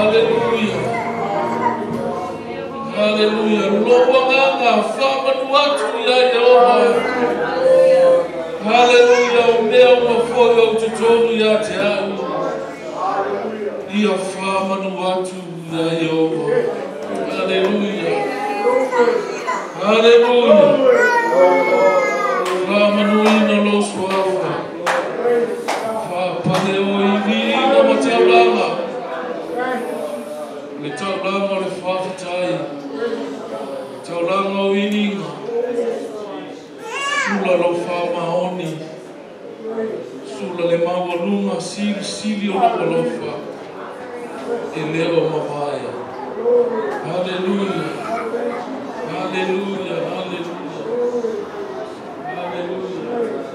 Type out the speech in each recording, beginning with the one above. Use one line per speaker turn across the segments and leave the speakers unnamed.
Hallelujah. Hallelujah. Lowanga whamanuatu ya Yehova. Hallelujah. Umea umafoyo ututonu ya te au. Ia whamanuatu ya Yehova. Hallelujah. Hallelujah. Whamanuina lo suafa. Whapaleo ivina mataulanga. Le taulanga le whawhatai. Taulanga wininga. Sula lo whamaoni. Sula le mawalunga sili o lokolofa. E leo mawaya. Hallelujah. Hallelujah. Hallelujah. Hallelujah.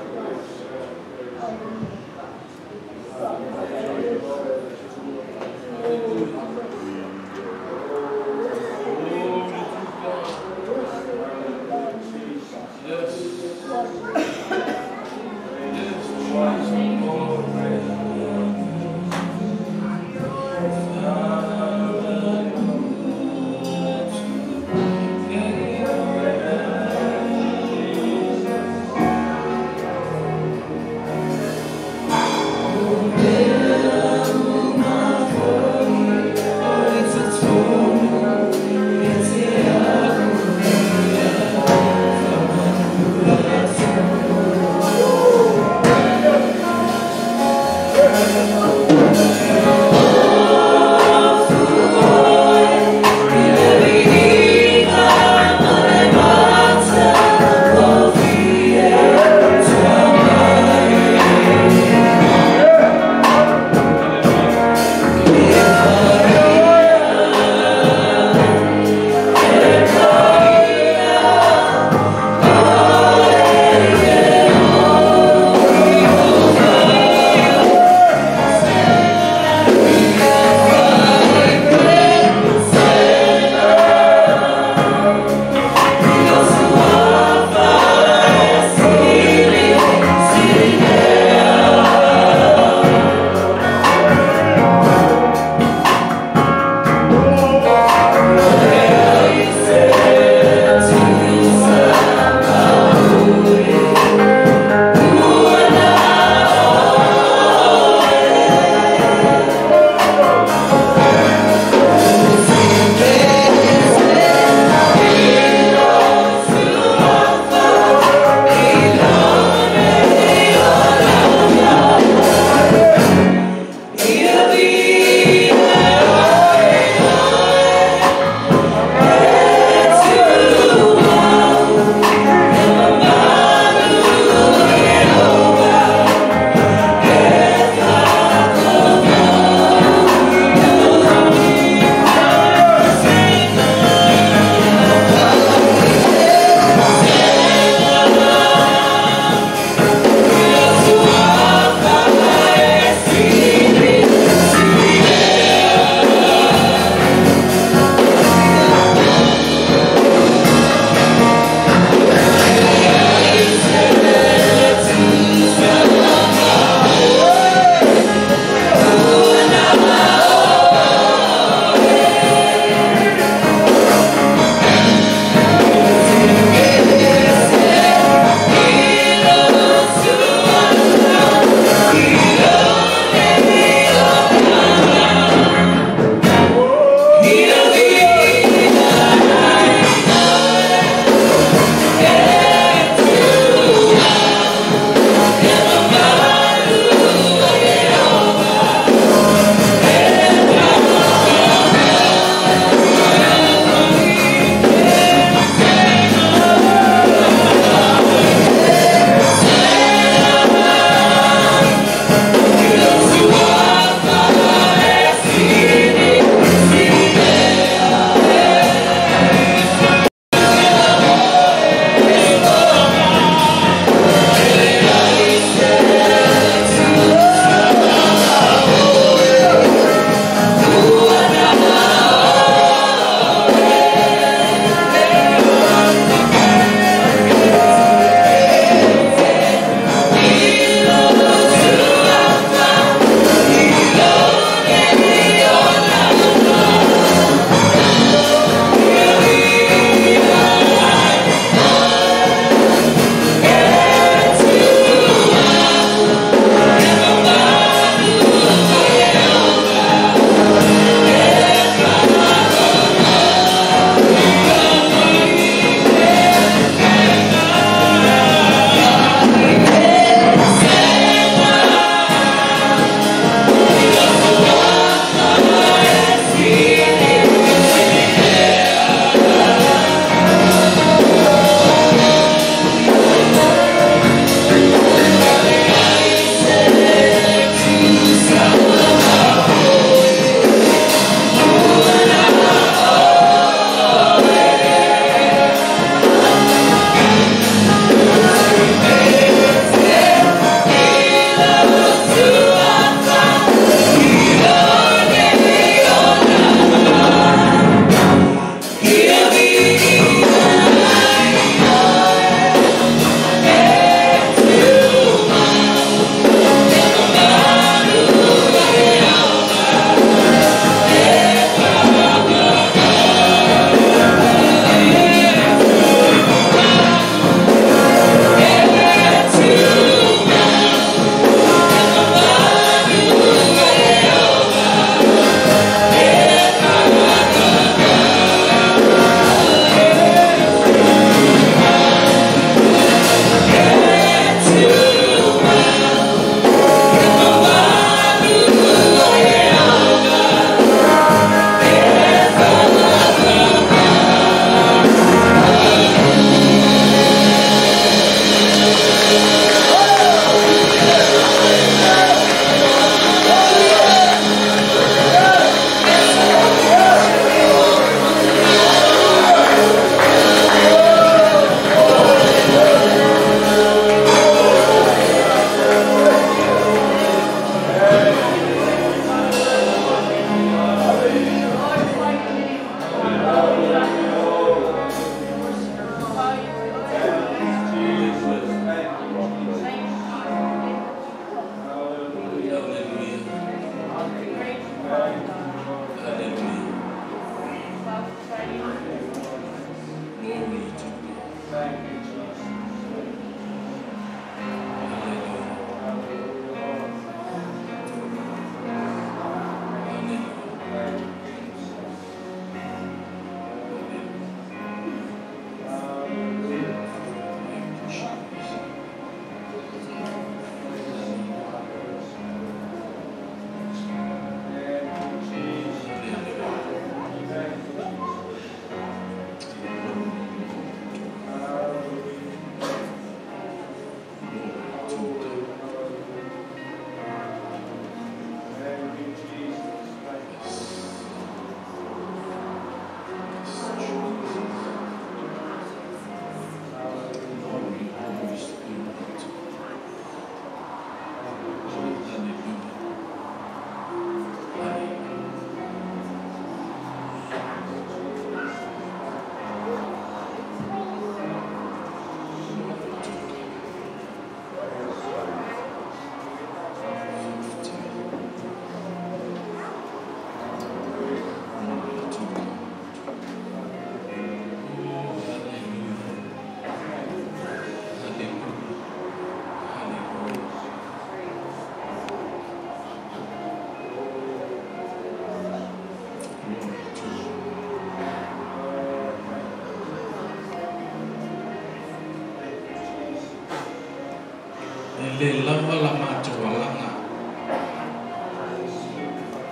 Le lama la matu walanga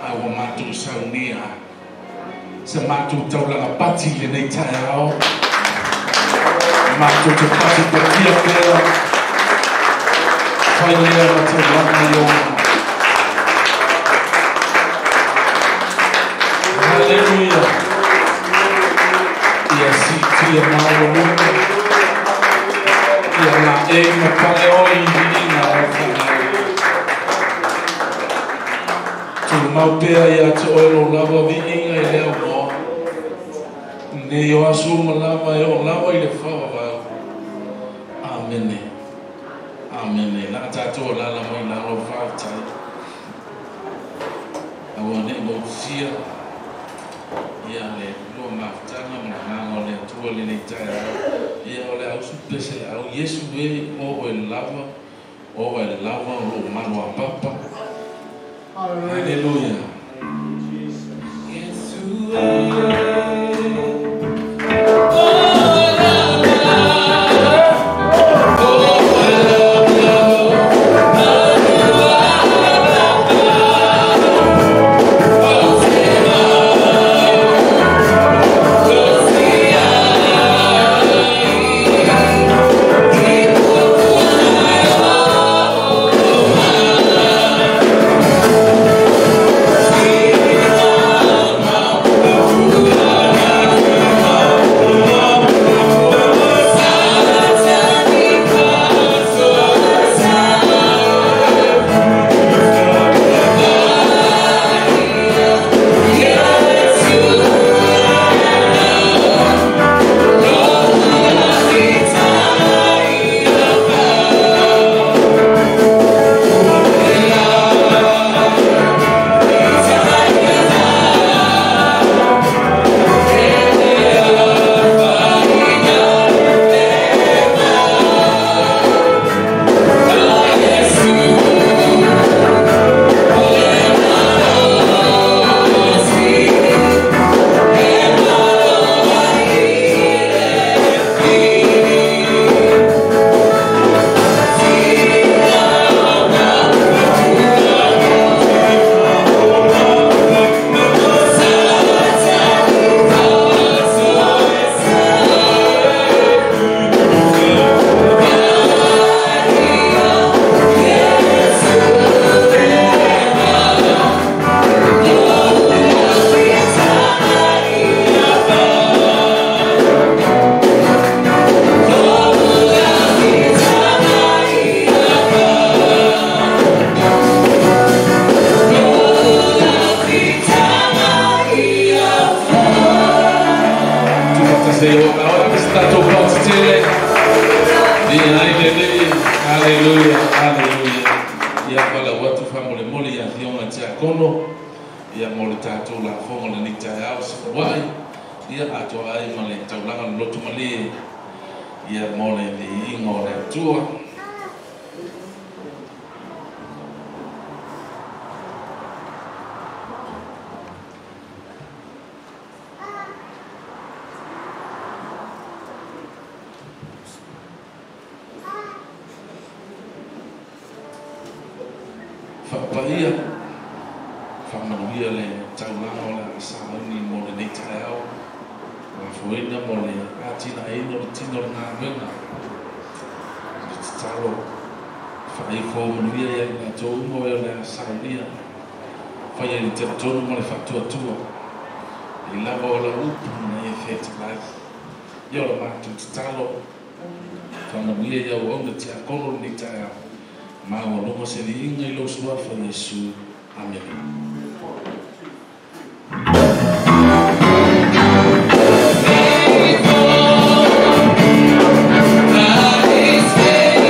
awa matu saunia sa matu taulanga pati le nei tai ao matu te pati te kia pera whai lea ma te langa iona. Hallelujah. Ia si tia maua luka ia la e ma pale oi ina o whanau. Tu maupea ia te oilo lava vi inga i leo mo. Ne o asu ma lava e o lava i le whawa wau. Amene. Amene. Nā tātua lala mai lalo whātai. Awa ne mo sia. Ia le lua mafutanga ma hanga o le atua le nei tai au. Ia o le au supese au Yesu e o e lava o lo manu a papa. Hallelujah. Yesu Hallelujah, hallelujah. Ia pala watu famole mole ia thionga tia kono. Ia mole tātou la fonga le ni tai au sa wai. Ia ato ai male taulanga lotu male. Ia mole le ingo le tua. Whapaia, whamanuia le taulanga o le asāuni mo le nei tai au. Wafuena mo le atina eino le tino le ngā wenga. Le talo, whaifo manuia ia ngā tōungo e le asāunia. Whaia li te tonu mo le whatuatua. I lava o la upu na e whete lai. Ia o le mātu te talo. Whamanuia ia o onga tia kono le nei tai au. Mau no se li inga I lo sua fa Yesu. Amen.
Say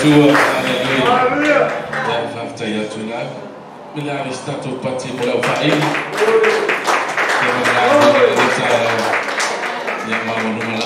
tua. Haleluya. Ya fafta ya tula. Milari stato pati mulai fain. Ya mau nunggu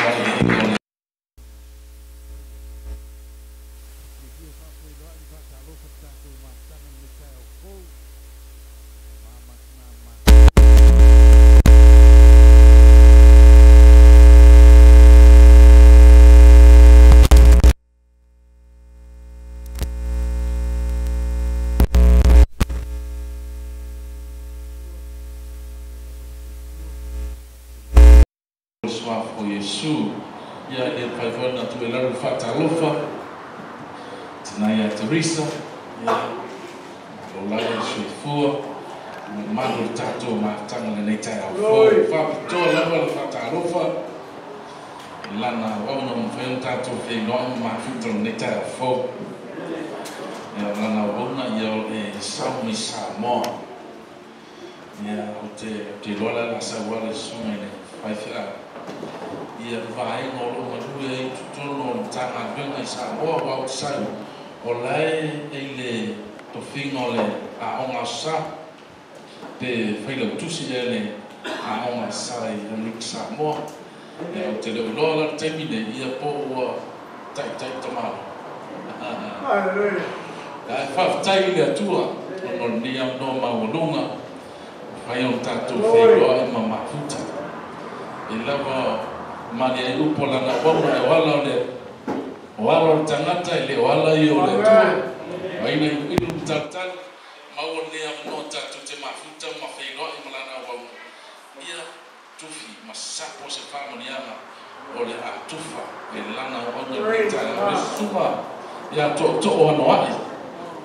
for Yesu ya paivona tu elaru fatalofa tinaya Teresa ya olaya shifua mando tato matanga le neta ya fa to la fatalofa lana wana mfen tato fe no ma fitro neta ya fo ya lana wana ya samu samo ya te lola la sawale sumene faifia ia vai ngolo madue tutono tanga benga sa o wa sai olai ele to fingole a onga sa de filo tusi ele a onga sai nik sa mo e o te lola termine ia po wa tai toma haleluya ai fa tai le tua no dia no ma wolunga fai on tato filo e mama futa e lava mali ai upo la na bona e wala tangata ile wala yo le tu aina ilu tatal maone ya nota tute mafuta mafeino e malana wa ia tufi masapo se famo niama ole atufa e lana o de ta suma ya to ono ai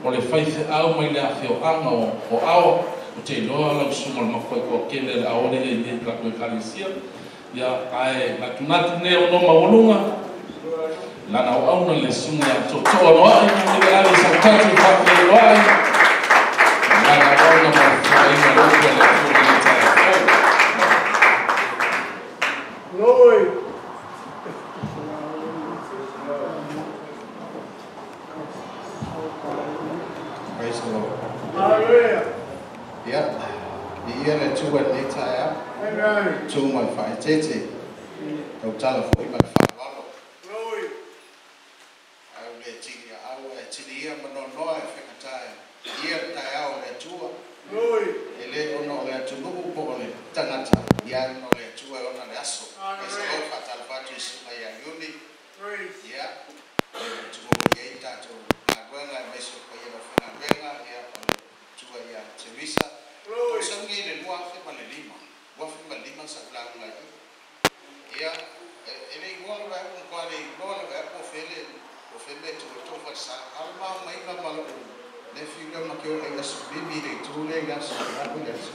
ole faife au mai la feo anga o ao o te loa la suma mafoi ko kele a ole e la ko kalisia ya ai na tunat ne no mawulunga la na au na lesunga ya to no ai ni ala sa tatu fa no ai la na au na mafai na lo ko la Lord praise the Lord. Hallelujah. Yeah. The year that you were later, amen. 215 I'll tell you for him and follow. Glory. I will let you out at the year, but no, I think a time. Year that I will let you. Glory. A little no let to move on it. Tanata, young no let you on an asso. As a lot of Albatus, my uni. Yeah. To go again to Aguena, I mess up for your Fernanda here to a Teresa. Some game and walk in Malima. Walk in Malima, some black like yeah. Any one of them, quality, one of them, or Philip to the top of Alma, my mama, nephew, and the baby, they two legs, happiness.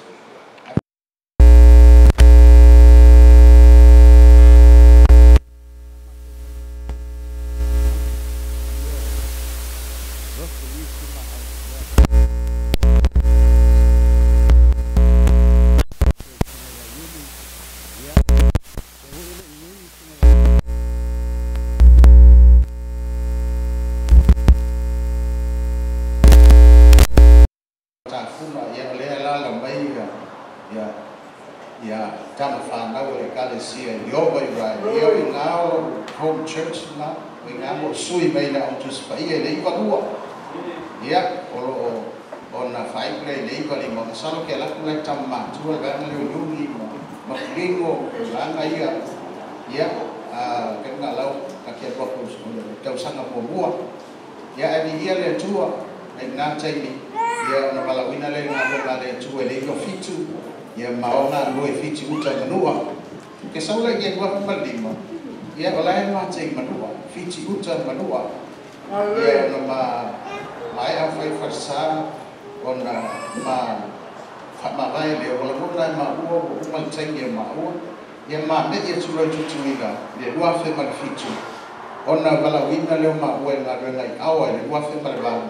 Home church now, we now sui made out to spy a labor. Yeah, or on a 5 play labor in Monsanto, like Tama, to a family, Maclingo, Langa, yeah, can allow a careful to Singapore. Yeah, every year and two, and not take me. Yeah, no Malawina Lane, to a lake of feet too. Yeah, Maona, no feet to Manua. Because all I get what Malima. Ya oleh macam manua, fiji utan manua. Ya nama mai afai farsa, ona ma mai le wala mula ma uo macam ya ma uo. Ya ma ne ya surai cuciga, dia dua fe mal fiji. Ona bala wina le ma uo na renai awal dia dua fe mal bang.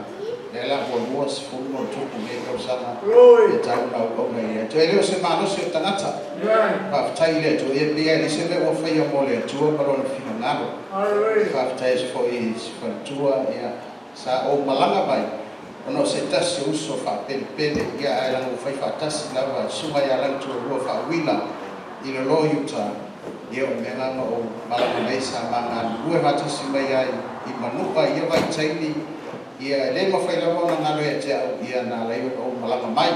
Ela buat sepuluh untuk mereka bersama. Kita tahu kau ni. Jadi saya malu saya tangata. Bab Thailand tu dia di sini orang faham boleh. Tua baru nak final. Bab Thailand for tua ya
sa o malanga mai ono se tasi uso fa pele ia ai lango fai fa tasi lava suma ia lang tu ro fa wila i lo yuta ia o menga o malanga mai sa manga lue va tasi mai ai i manupa ia vai taini ia le ma fai lava na ngalo e te ia na lai o malanga mai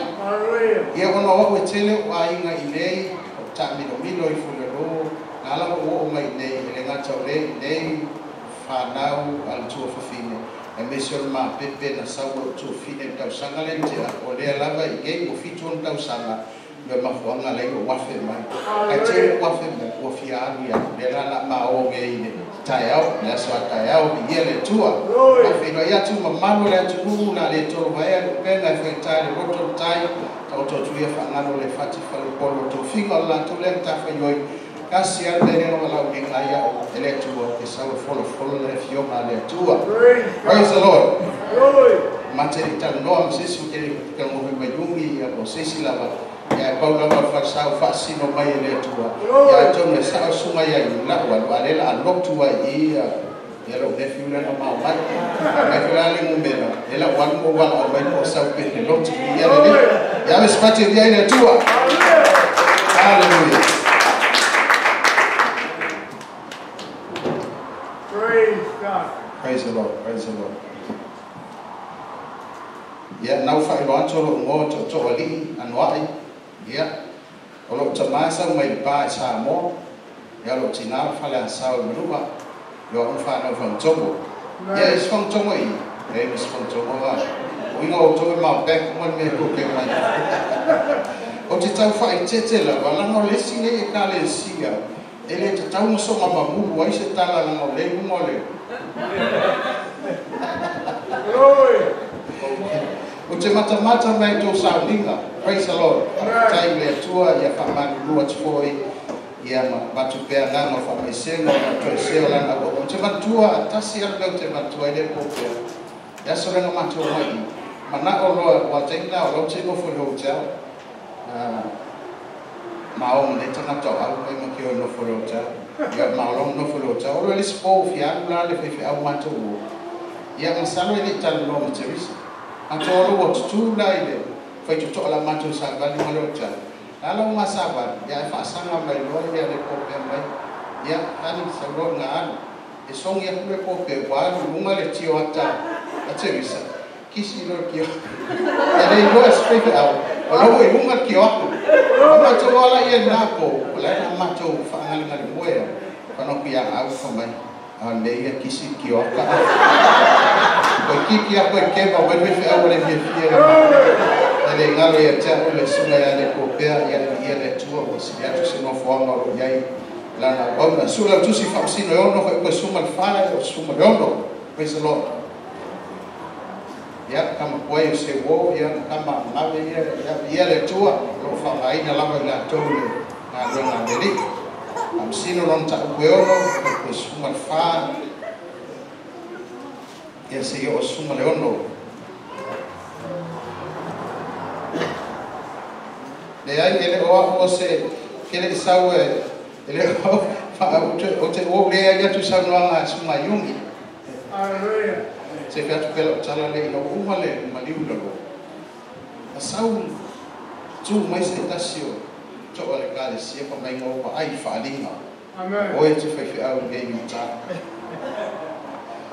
ia ono o tele o ainga i nei o ta milo i fule ro ngala o mai nei le ngata le nei fa nau al tu fa fine e mesol ma pepe na sawo tu fine tau sanga le te o le lava i ge o fitu on tau sanga me ma fuanga le o wafe mai ai te wafe me o fia ia le la ma o ge ine tai au le so tai au i le tua a fino ia tu ma malo le tu na le to vai le pena fe tai le roto tai tau to tu ia fa ngalo le fati fa le polo to finga la tu le ta fa yoi kasi al bene no la uninga ia o ele tua ke sa follow le fio ma le tua. Praise the Lord. Mate ta no am sisi ke ka mo me yungi ya o sisi lava ya pa la fa sa fa sino mai le tua ya to me sa suma ya la wa le la lok tua i ya lo de fio na ma mai ma ke la le mo mera ela wa mo wa o mai o sa pe le lok tua ya le ya me spati ya le tua. Hallelujah. Praise the Lord, praise the Lord. Ya nau fa ilo anto lo ngo to ali anwai. Ya. Olo tamasa mai pa sa mo. Ya lo tina fa la sa o ruba. Yo on fa no fa tobo. Ya is fa tobo i. Is fa tobo wa. We go to my back one me ko ke mai. O te tau fa i tete la wala no le sine e ka le sia. Ele te tau mo so mama mu wa se tala na mo le mo le. O te mata mai tō saulinga. Praise the Lord. Tai le tua ia whamanu lua tfoi ia matu pēr ngama whamesenga na toi seo lana o te matua tasi alabeu te matua i le pōpea. Ia sorenga matua mai. Mana o loa wa teina o lau te ngofo le hotel. Maong le tangata au mai maki o ngofo le hotel. Ia maolong ngofo le hotel. O le lispo fianu la le fefe au matua uo. Ia masalo i le talo lo materisa. Antoro o tu lai le fai tu tola matu sa vali malota ala uma saba ya fa sanga mai lo ya le ko pe mai ya ani sa ro nga e song ya ku ko pe wa lunga le tio ata aterisa kisi lo kio ya le lo speak out o lo e lunga kio ma to wala ye na ko la na ma to fa ngal ngal mo ya pa no pia au fa mai ande ya kisi kio ata ko kiki a ko ke ba we fe a wala me fiera ale ngalo ya cha le suna ya le ko pe ya le tua o si ya tu no fo ngalo ya la na ona sula tu si fa si no no ko suma fa o suma no praise the Lord ya kama ko yo se wo ya kama ngave ya le tua lo fa mai na la la to le na lo na deli am sino non ta ko yo no ko suma fa ya se yo suma le ono le ai ele o se kele sawe ele fa o te o le ya tu sa no nga suma yungi haleluya se ka tu pelo tala le no umale maliu lo asau tu mai se tasio to ole kale se pa mai ngo pa ai fa linga amen o e te fa fi au ge mi ta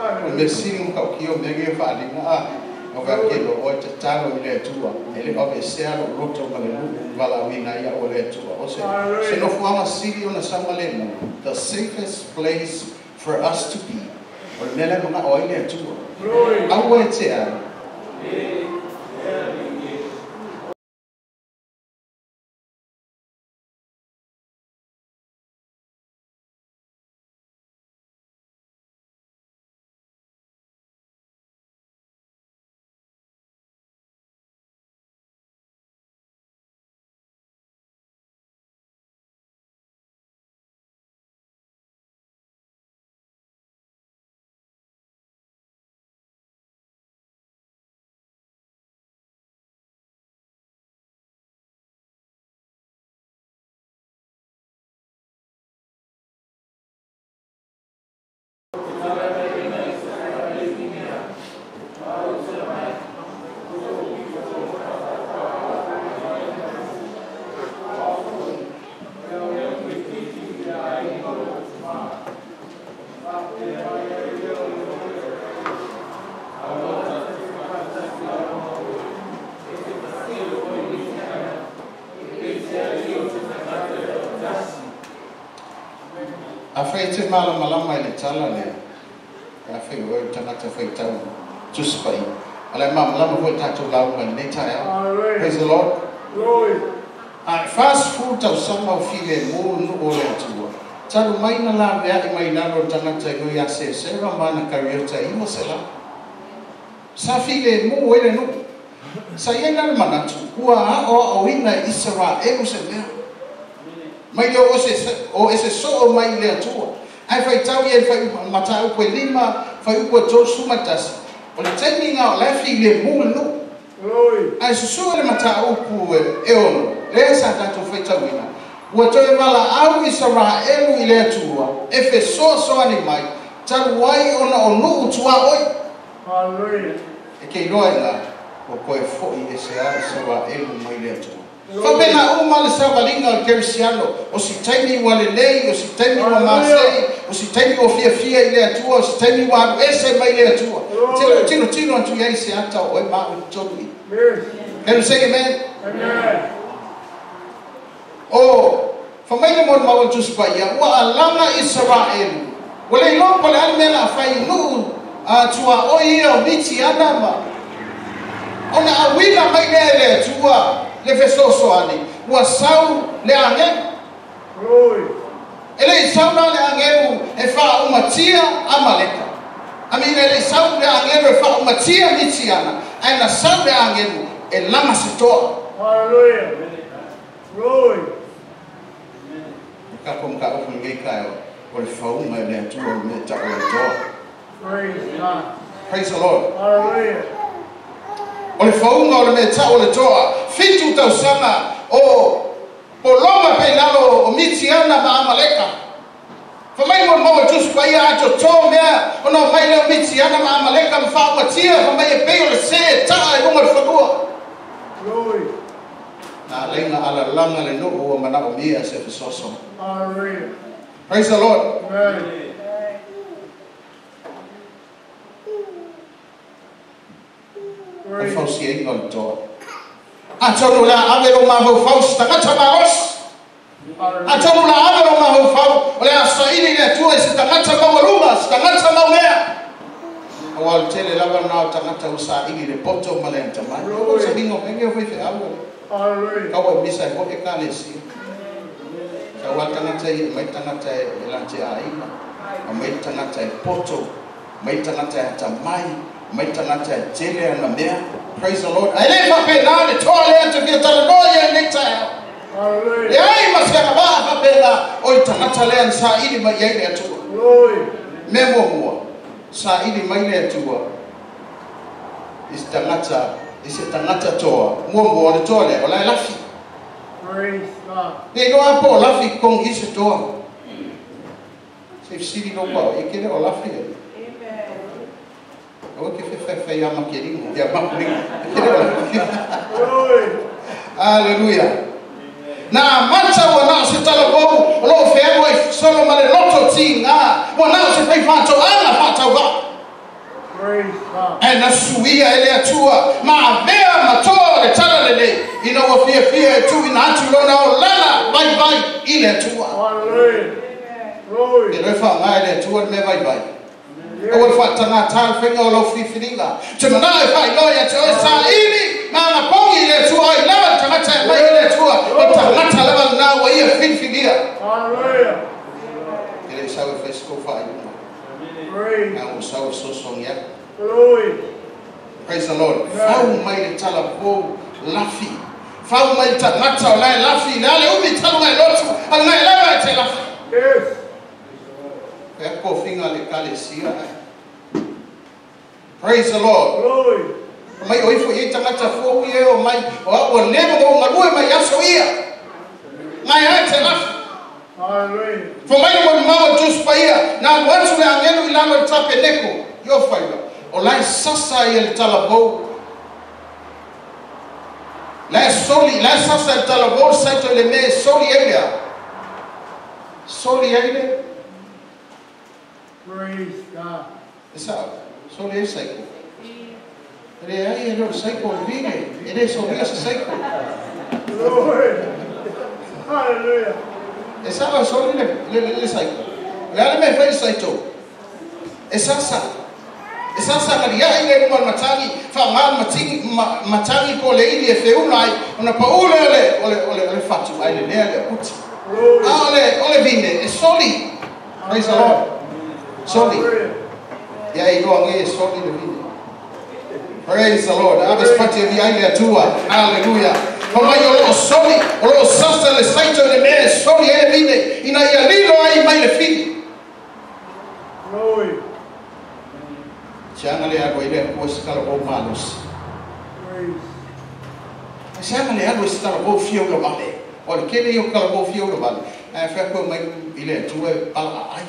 o le sing ka ki o me ge fa linga o ka ke lo o te talo le tua ele o be se alo roto ka le vala wina ia o le tua o se no fuama sili ona samalemo the safest place for us to be o le mele ma o ile tua au e te a whai te malama i le tala lea. Ka whai oi tangata whai tau tuspai. Ala malama hoi tātou lau mai nei tai au. Praise the Lord. Fast food tau sama o file mo no o le atua. Talu mai na la mea i mai nano tangata i ngoi ase se ramana kariota i mo se la. Sa file mo ele no. Sa iena le manatu. Kua o ina Israel se mea. Mai leo o ese so o mai le atua. Ai fai tau i fai mata upo lima, fai upo tō sumatasi. O le taiminga o le file mo no. Ai susu le mata upo e ono. Le sa tato fai tau ina. Ua toe wala au Israel i le atua. E fe so ani mai. Talu wai ona o nuu tua oi.
Hallelujah.
E kei roa ina. O koe foi e se a Israel mai le atua. Fapena uma le savalinga o kerisiano. O si taimi wa lelei, o si taimi wa masei, o si taimi o fia i le atua, o si taimi wa ese mai le atua. Tino antu iai se ata o e maa o tolu. Can you say amen?
Amen.
Oh, famai mo ma o tus pa ia wa alanga Israel. Wale no pole an mena fai nu tua o ia o biti ana ma. Ona awina mai le tua le fesoso ani. Wa sau le ange. Ele sau na le ange e fa umatia amaleka. Ami ele sau le ange e fa umatia biti ana. Ai na sau le ange e lama sitoa.
Hallelujah. Glory.
Ka kom ka o ngai ka o le fau mai le tua me ta o to.
Praise God.
Praise the Lord.
Hallelujah.
O le fau o le me ta o le toa fitu tau sana o loma pe lalo o mitiana ma amaleka. Fa mai mo tus pa ia ato to mea o no mai le mitiana ma amaleka mfa o tia fa mai pe o le se ta e mo le fagua.
Glory.
Na lenga ala langa le no o mana o mia se fisoso.
Hallelujah.
Praise the Lord.
Amen.
O fausi e ngol to. A tonu la avero ma ho faus tangata maros. A tonu la avero ma ho fau. O le asaini le tua se tangata mawaluma, se tangata mawea. O al tele lava na tangata usa ini le poto malenta mai. O se bingo penge o fe awo.
Hallelujah.
Kawa misa ko e kalesi. Kawa tangata i mai tangata e lante aina. O mai tangata e poto, mai tangata e tamai, mai tangata e tele na mea. Praise the Lord. Ai fa pe na le tole to get the noia next
Hallelujah.
e ai masema ba fa pe na o tangata le sa ini mai ye le tu.
Glory.
Memo mo sa ini mai le tu. Is tangata toa. Mo le tole o la lafi.
Praise God.
E no apo lafi kong ise toa. Se siri no pa e kele o lafi. O que fe ya maquerinho, ya maquerinho. Aleluia. Na mata wana se tala bo lo fe mo solo male loto tinga. Wana se fe fato ana fata wa.
Praise God.
E na suia ele atua ma vea mato le tala lele. Ina wa fia tu ina atu lona o lana vai ile atua.
Hallelujah. Glory.
Ele fa ngai le atua me vai. O le fatanga tal fenga o lo fifininga. Te mana e fai loia te o sa ili ma na pongi le tua i lava tangata mai le tua o tangata lava na wa ia fifinia.
Hallelujah.
Ele sa o fesco fai.
Praise.
Na o sa o sosongia.
Glory.
Praise the Lord. Fau mai le tala po lafi. Fau mai tangata o lai lafi. Na le umi tala mai lotu. Al mai lava te lafi.
Yes.
Eko finga le kalesia. Praise the Lord.
Glory.
Mai oi fo ye tangata fo ye o mai o lemo o ngalue mai aso ia. Mai ate lafi.
Hallelujah.
Fo mai mo mau tus pa ia na watu le angelo ilalo tape neko. Yo faiwa. O lai sasa ia le talabo. La sasa le talabo saito le me soli elia. Soli elia.
Praise God.
Esa soli e saiko. Ele ai ele saiko vine. Ele soli ese saiko.
Glory. Hallelujah.
Esa soli le saiko. La me fai saito. Esasa ngari ya ile mo matangi fa ngal matangi ko le ile fe unai una paule ole fatu ile le puti. Ole vinde e soli. Praise the Lord. Soli. Ya ilo ngi soli le vinde. Praise the Lord. Abe spati vi ile atua. Hallelujah. Kama yo soli, o sasa le saito le me soli e vinde ina ya lilo ai mai le fidi.
Glory.
Siang le ako ile ko skala ko malos. Siang le ako skala ko fio lo vale. O le kele yo kala ko fio lo vale. Fa ko mai ile tue pala ai.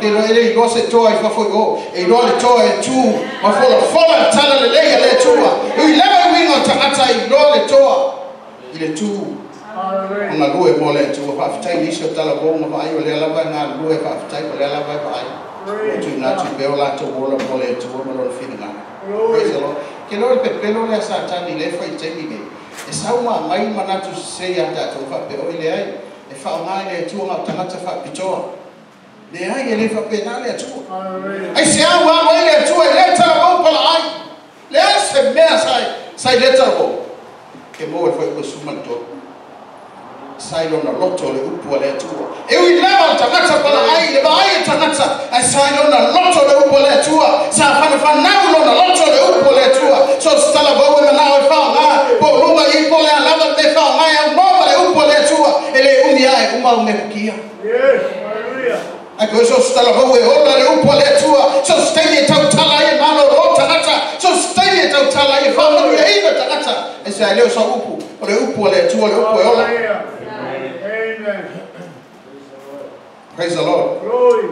Ke lo ile go se toa fa foi go. E lo le toa e tu ma fola tala le le tua. I leva wingo ta i lo le toa. Ile tu. Nga lue mo le tua fa fitai ni so tala ko ma ai o le lava nga lue fa fitai ko le lava fa ai. Tu natu beola to wola mole to wola finga. Praise the Lord. Ke lo pe pelo le satani le foi temi ne. E sauma mai manatu se ya ta to fa pe o ile ai. E fa mai le tu ma tanga fa pitoa. Le ai le fa penale tu. Ai se awa mai le tu le ta bo pala ai. Le se me sai le ta bo. Ke mo foi ko sumanto. Sai lona loto le upu le tua. E ui lava tangata pala ai le vai tangata. Ai sai lona loto le upu le tua. Sa fa na lona loto le upu le tua. So stala bo we na fa nga. Bo lunga I po le lava me fa nga ya no le upu le tua. Ele umi ai uma me kia.
Yes, hallelujah.
Ai ko so stala bo we ola le upu le tua. So stay tau tala I malo ro tangata. So stay tau tala I fa ma ya ina tangata. E sai le so upu. Le upu le tua le upu ola. Praise the Lord.
Glory.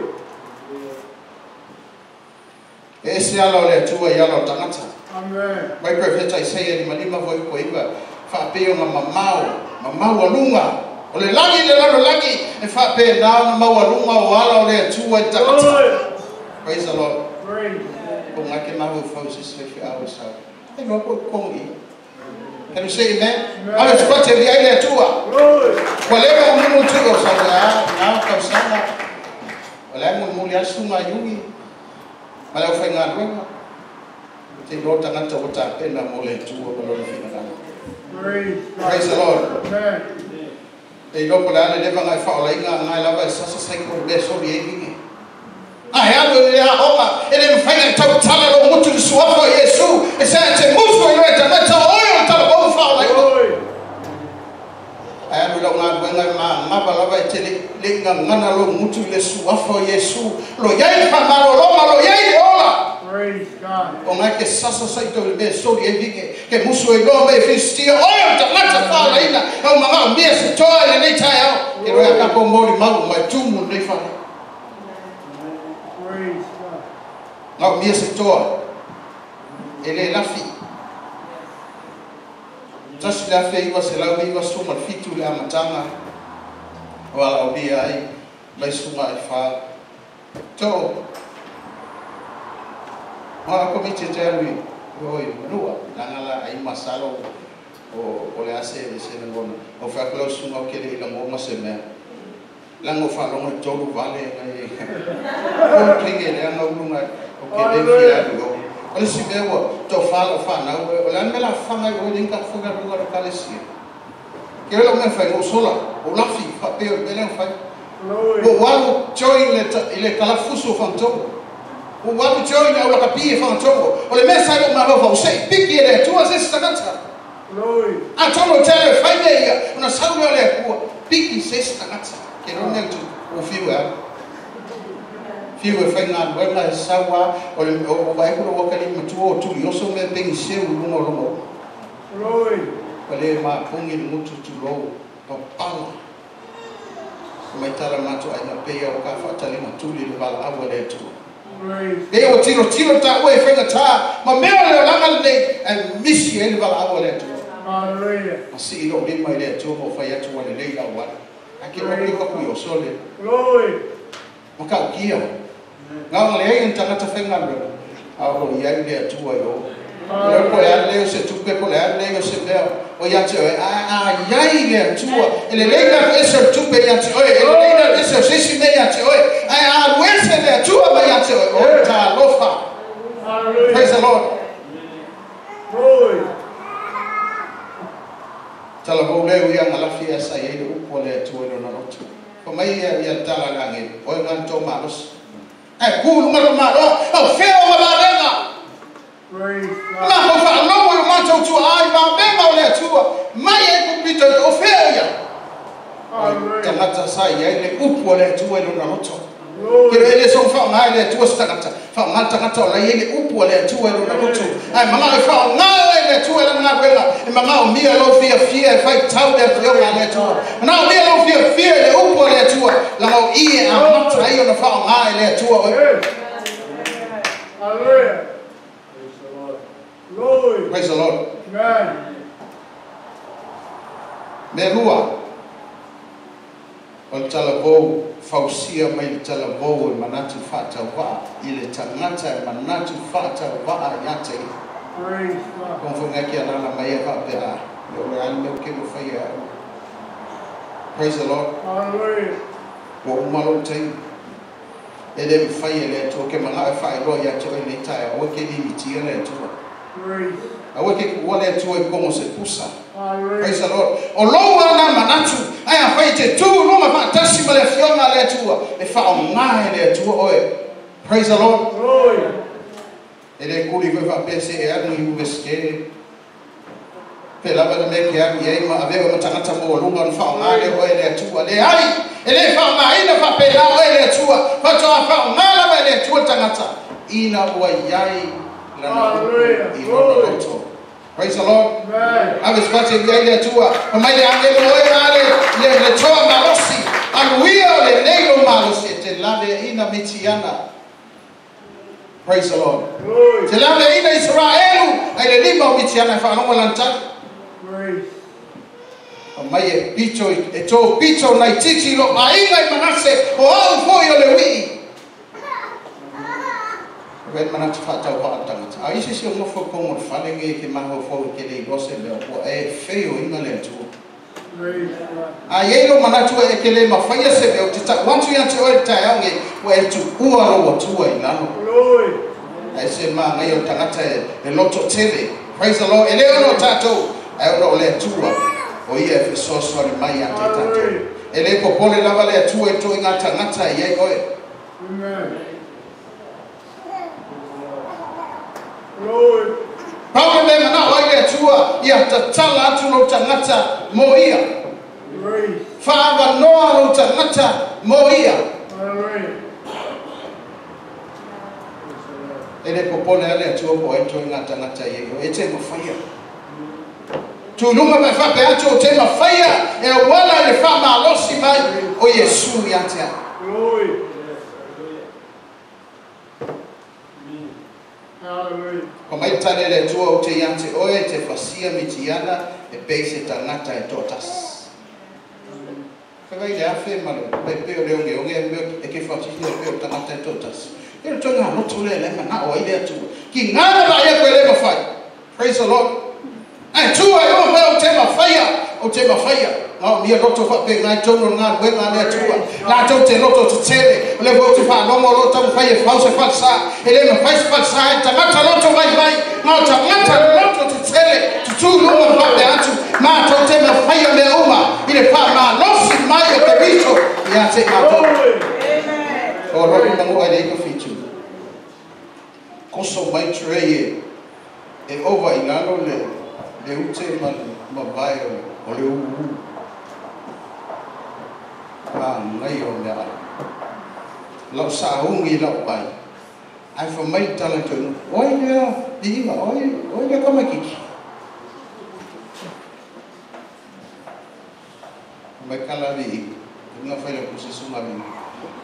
Ese alo le tua yalo tangata.
Amen.
Mai profeta Isaia ni malima voi ko iba fa pe nga mamau alunga. Ole lagi le lalo lagi e fa pe na mamau alunga o ala le tua tangata. Praise the Lord.
Praise.
Ko ngake mahu fausis le fi awasa. E no ko kongi. Can you say amen? Ame tupate vya ile tua. Walema mungu tuyo sawa na kabsana. Walema mungu ya sunga yungi. Wala ufanya ngwenga. Te lota ngata uta penda mole tua balo fina kana. Praise the Lord.
Amen.
Te lopo la le leva ngai fa ola inga ngai lava sasa sai ko beso ye ngi. Ai ado ya oma ele mfanya tau tala lo mutu suafo Yesu. Esa te mufu ile tamata oyo tala bo fa ola ino. Ai ado lo nga wenga ma balava tele lenga ngana lo mutu ile suafo Yesu. Lo yai fa malo lo yai ola.
Praise God.
O nga ke sasa sai to be so ye vike ke musu e lo me fistia oyo tamata fa ola ina. O mama mie se toa ile tai ao. Ke ro ya ka pomoli magu mai tumu nei fa. Ngau mia se toa. Ele lafi. Just lafi iwa se lau iwa suma fitu le amatanga. Wala o bia ai. Lai suma e wha. Tau. Maa komite terui. Roi manua. Nangala ai masalo. O le ase le se ngona. O whaklau suma o kere ila ngoma se mea. Lango whalonga tolu vale ngai. Kong klinge le anga ulunga. Okay, then ole si bewa to fala fana ole mela fanga o dinka fuga lugar kalesia ke lo me fai o sola o lafi fa pe o belen fai o walu join le kalafuso fanto o walu join o la kapie fanto ole me sai o ma va sei piki le tu ase stagata glory a tono tele fai me una sauna le ku piki se stagata ke lo me tu o fiwa fiwe fenga wala sawa o vai ko wakali matu o tu yo so me peng se u no lo glory wale ma pungi mutu tu lo o pala mai tala matu ai na pe o ka fa tali matu le bal awale tu glory e o tiro ta we fenga ta ma me o le langa le and miss ye le bal awale tu hallelujah asi lo le mai le tu mo fa ya tu wale le la wa akiro ko ku yo so le glory maka kia ngau le ai tangata fenga lo a o ia le tua yo po ya le se tupe po le le se be o ya te yai le tua ele le na se tupe ya te ele le na se si me ya te wese le tua me ya te o ta lofa. Praise the Lord. Tala ko le uya ngala fia sa ye upo le tua no rotu. Ko mai ya tala langi o ngan to malos. Ku ma o feo ma renga. Ma ko fa lo mo ma to tu ai ba be ma le tua. Mai e ku pito o feo ya. Tangata sa ye le upo le tua no rotu. Kira ele so fa ngai le tua stangata. Fa ngata ngata la ye le upo le tua no rotu. Ai mama fa ngai le tua la na kwela. E mama o mia lo fia fa tau de fio le tua. Na o mia lo fia le upo le tua. La mo ie a mata io na fa ngai le tua.
Hallelujah. Glory.
Praise the Lord.
Amen.
Melua. O talabo fausia mai talabo manatu fata wa ile tangata manatu fata wa yate.
Praise God.
Konfunga kia nana mai va pe a. Yo le alme ke mo faya. Praise the Lord.
Hallelujah.
Wo umalo tai. Ele faya le to ke manga fa ro ya to le tai o ke ni ti le to.
Praise.
Awe ke wale to e como se pusa.
Hallelujah.
Praise the Lord. O lo na manatu aya faite tu no ma fantasi male fiona le tua e fa ngai le tua oe. Praise the Lord.
Glory.
Ele kuli va pese e anu yubeske. Pela ba me ke ani e ma ave ma tangata mo lunga fa ngai oe le tua le ai ele fa ngai na fa pela oe le tua fa to fa ngai ba le tua tangata ina wa yai la na. Praise the Lord.
Amen.
Avis pate ile tua. Pamaile angelo ale le toa malosi. Aluia le nego malosi te lave ina mitiana. Praise the Lord.
Glory.
Te lave ina Israelu ai le lima mitiana fa no lanta.
Praise.
Pamaile picho e to picho na titi lo ainga manase o au foi le wi. When man at fata wa tangata. Ai se se mo fo ko mo fale nge ke ma ho fo ke le go se le ko e feo ina le tu.
Praise God.
Ai lo mana tu e ke le ma fa ye se le tita want you to o ta ya nge we tu ua lo wa tu ai na no.
Glory.
Ai se ma ngai o tangata e loto tele. Praise the Lord. Ele no tato ai o le tu o ye fe so so le mai ya tato. Ele ko pole lava le tu e to inga tangata ye o.
Amen. Glory.
Problem e mana o ye tu ya tatala tu lo tangata moia.
Praise.
Father Noah lo tangata moia.
Hallelujah.
Ele popone ale tu o e to ngata ngata ye o e te mo fire. Tu nunca me fa pe acho te mo fire e wala le fa ma lo si mai o Yesu ya te.
Glory. Hallelujah.
Como ele tane le tu o te yante o e te fasia mitiana e pese tangata e totas. Kaya ile afe malo pe pe o le onge e ke fa ti le pe tangata e totas. Ele to nga no to le na o ile tu. Ki ngana ba ye ko le mo fai. Praise the Lord. Ai tu ai o me o te ma fire. No mi roto fa pe ngai to no nga we nga le tu. Na to te roto te tele. Le vo te fa no mo roto fa ye falsa falsa. Ele me faz falsa tangata roto vai. No tangata roto te tele. Tu no mo fa pe atu. Ma to te ma fire me uma. Ile fa ma no si mai e te bicho. Ya te ma to. O roto mo ai ko fichu. Koso mai treye e over inano le ute ma vai o le u ngai o le lau sa hungi lau pai ai fa mai tala tu oi le dinga oi le kama kiki mai kala vi nga fa le kusi suma vi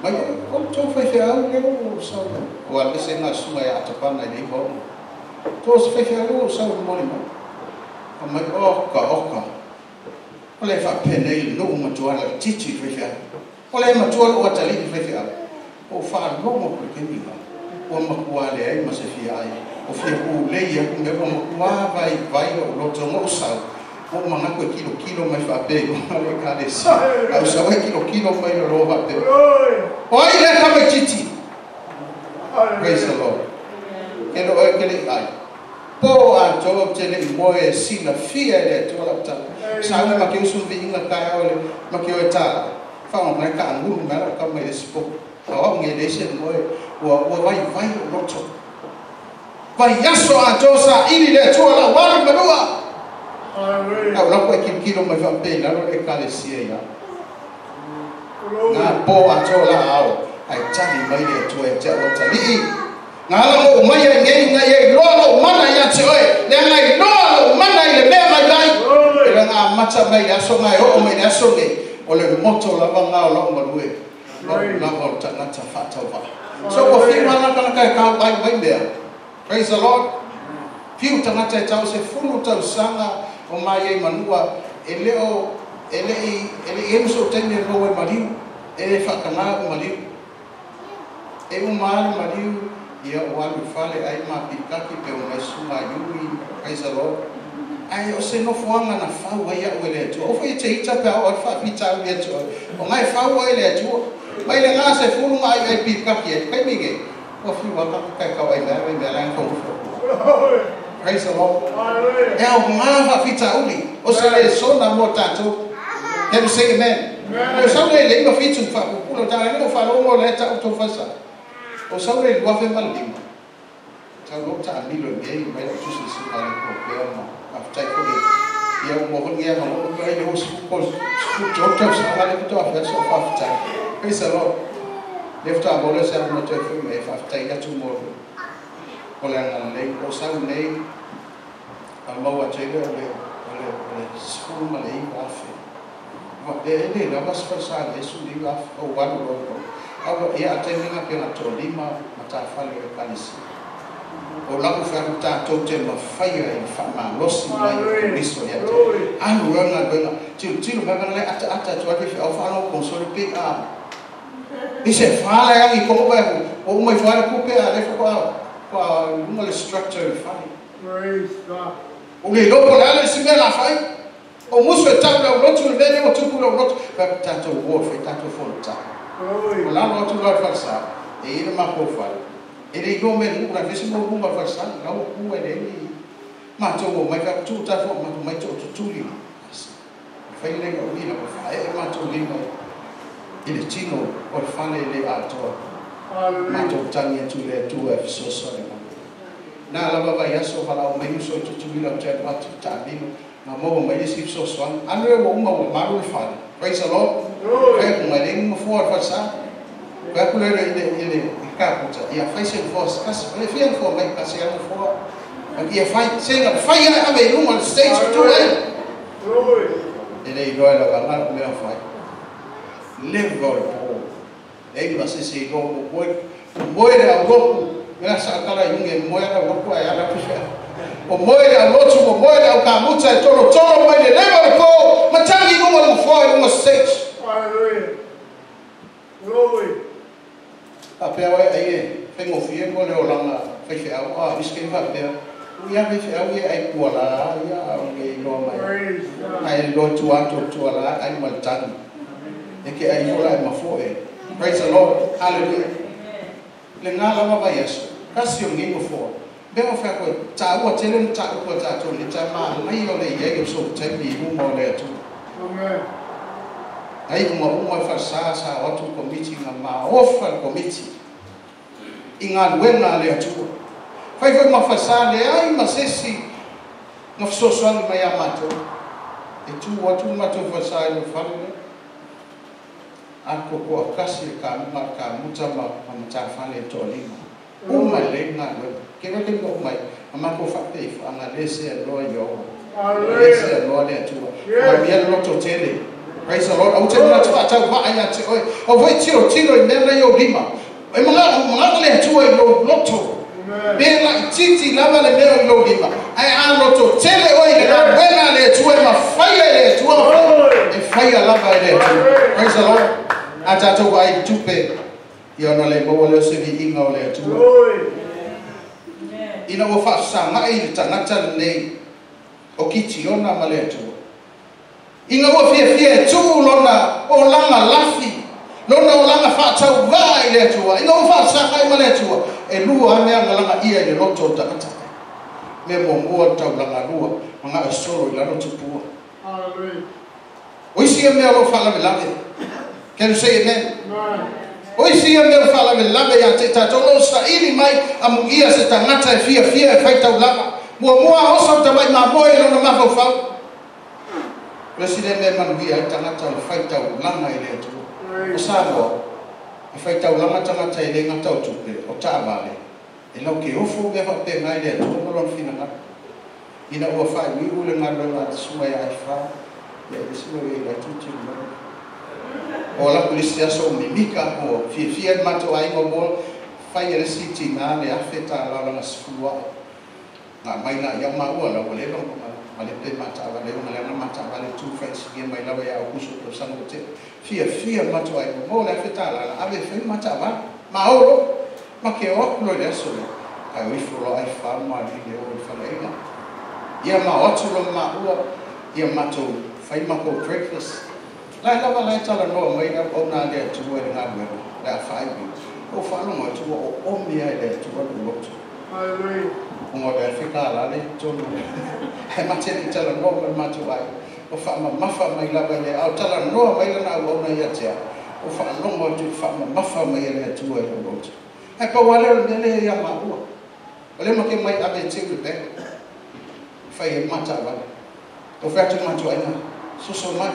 mai ko to fa fe au le o sa o al se na suma ya tapana ni ho to se fe au sa mo ni mai oka ole fa pene no ma tu ala titi fe ole ma tu o tali fe o fa no mo ko ke ni o ma ko ale ai ma se fi ai o o fia ku lei aku me ko wa vai o lo to mo sa o manga ko kilo mai fa pe o le ka de si au sa wa kilo mai lo va pe oi le ka me titi. Praise the Lord. Ke lo ke le ai po a to te le mo e si na fia le to la ta sa ma ke usu vi nga ka o le ma ke o ta fa o na ka ngu na ka me spo o nge de se mo o vai o lo to vai yaso a to sa ili le to la wa ma do au la ko kilo mai va pe na lo e ka le si ya na po a to la au ai tani mai le to e ja o ta li ngala o mai ngai ngai lo mana ya tsoe le ngai lo mana ile me mai dai ile nga mata mai ya so ngai o mai ya so ngai o le moto la va nga lo ma due la va ta na ta fa ta va so ko fi mana kana ka vai there. Praise the Lord. Fiu tangata e tau se fulu tau sanga o mai e manua ele so tene lo e mariu ele fakana o mariu e o mariu ia o alu fale ai ma pikaki pe o mai sunga yui. Praise the Lord. Ai o se no fuanga na fau ai o ele tu o foi te ita pe o fa pita o ele tu o mai fau o ele tu mai le nga se fulu mai ai pikaki e pe mige o fi wa ka ai me la ko. Praise the Lord. E o ma fita uli o se le sona mo tanto. Can you say amen? O sa le ma fitu fa ko ta le fa lo mo le ta to fa sa o sa le wa fe mal dim ta lo ta ni lo ye mai tu se su ka ko pe ma after ko ye mo ko ye ma ko ai le su ko su to sa le to fa so fa after. Praise the Lord. Lift up all us and not to me if after ya tomorrow. Olang le o sa le al mo wa chega le school ma le wa fe va de la vas fa sa le su di wa o wa lo alo ia atenga ke na to lima mata fale e kanisi o la ku fa ta to te ma fire e fa ma losi mai riso ya te anu nga bela ti ma le ata to ke fa fa no console pick up ise fa la yang ko ba o mai fa ku pe a le fa ko uma le structure fa
Praise God.
o le lo la le si la fa o muso e ta la lo tu le o tu lo lo pa ta to wo fe ta to fo ta la no tu la falsa e ile ma ko fa ele go me una vez mo ma falsa la o ku e ni ma to mo mai ka tu ta fo ma tu mai to tu li fa ile go ni la fa e ma to li mo ile chino o fa le a to ma to tani tu le tu e so so na la baba ya so fa la o me so tu li la ja ma tu ta ni ma mo mai si so so an re mo ma ru fa. Praise the Lord. Kai mai le mo fo fa sa ka ku le ile ka ku ta ia fai se fo kas le fien fo mai ka se ya fo ia fai se na fai ya ave no stage to it ele go la ga me fai live God e ma se go mo era go ya sa kala yunge mo era go ko ya la fisha o mo era lotu mo era ka muta toro mai le level ko matangi no mo fo no stage.
Hallelujah. Glory.
Ape wa ai fengo fie ko le olanga fe fe a biske va be ya be fe ai ai kuala ya nge no mai ai lo tu ala ai mal tan e ke ai ola ma fo e. Praise the Lord. Hallelujah. Le ngala ma ba yeso kasi ngi mo fo be mo fa ko ta wa tele ta ko ta to ni ta ma mai yo le ye so te mi mo le tu.
Amen.
Ai mo fa sa watu committee ma offer committee inga wena le tu fai foi ma fa sa le ai ma sesi no so so ma ya mato e tu watu ma to fa sa no fa le ako ko kasi ka muta ma ta fa le to lima o ma le nga ke va ke ko mai ma ko fa pe fa nga le se lo yo le se lo le tu ma mi lo to tele. Praise the Lord. Au te muna tua tau wa aya te oi. O voi tiro i mena yo lima. E mga le tu e lo loto. Bela titi lava le mena yo lima. Ai a loto tele oi le na wena le tu e ma fire le tu e fire lava le tu. Praise the Lord. Ata to wa i tupe. Yo no le bo le se vi inga le tu. ina o whaasanga i le tangata nei o kiti ona ma le atua. Inga o fia tu lona o langa lafi, lona o langa whaatau wā i le atua. Inga o whaasanga i ma le atua, e lua mea ngalanga ia i le roto o tangata. Me mua tau langa lua, mga e soro i lano tupua. O isi mea lo whala me lave. Can you say amen? O isi mea lo whala me lave ya te tatono sa ili mai amu ia se tangata e fia e whaitau langa. Mua oso tamai ma moe lona mafau fau. President me manuia i tangata le whaitau langa i le atua. O sa moa, e whaitau langa tangata i le ngatau tupe, o ta vale. E lau ke ofo me wha pe ngai le atua malon fina ngata. Ina ua whai mi ule ngalo la suma ya ai wha. Ya isi ua e la tuti ua. O la polisi aso mimika o fia mato ai mo mo whai e resiti na le awheta la langa sifua. Ngā maina iau maua la wale longa ma le pe mata wale o le mata wale tu whaisi kia mai lawa ya o kuso o sango te. Fia mato ai mo le awheta la ave whai mata wale. Ma oro. Ma ke o lo le aso le. Kai wifo lo ai wha ma li le o i whalainga. Ia ma otu lo ma ua, ia mato whai mako breakfast. Lai lawa lai tala noa mai na o nā lea tua e ngā wero, lea whaibi. O whanonga tua o omia e lea tua o lotu. O ngā lea whika alale, tonu. He materi tala noa mai mato ai. O whaama mafa mai lawa lea, au tala noa mai lana au ona ia tea. O whaanonga tu whaama mafa mai lea tua e lotu. He pa wale o nele ia ma ua. Wale ma ke mai abe tiu le whai e mata wale. O whatu matu aina, soso mai.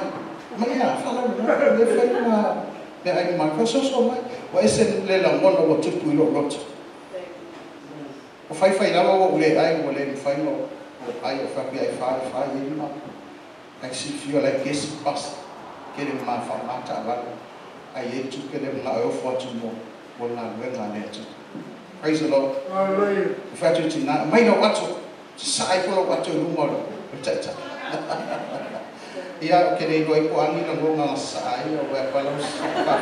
Mai a, whala me whai ma, me aina mai, kwa soso mai. Wa ese le la ngona wa tupu ilo roto. O whai lawa o ule ai, o le whai no, o ai o whapi ai whai e lima. Ai si fio lai kesi pasa, kere ma wha mata wale. Ai e tu kere mga o whatu mo, o nga wenga ne tu. Praise the Lord. Hallelujah. O whatu tina, mai no watu. Sai polo watu lumoro, tata. Ia kene doi ko angi na ngonga sai o wa palo pa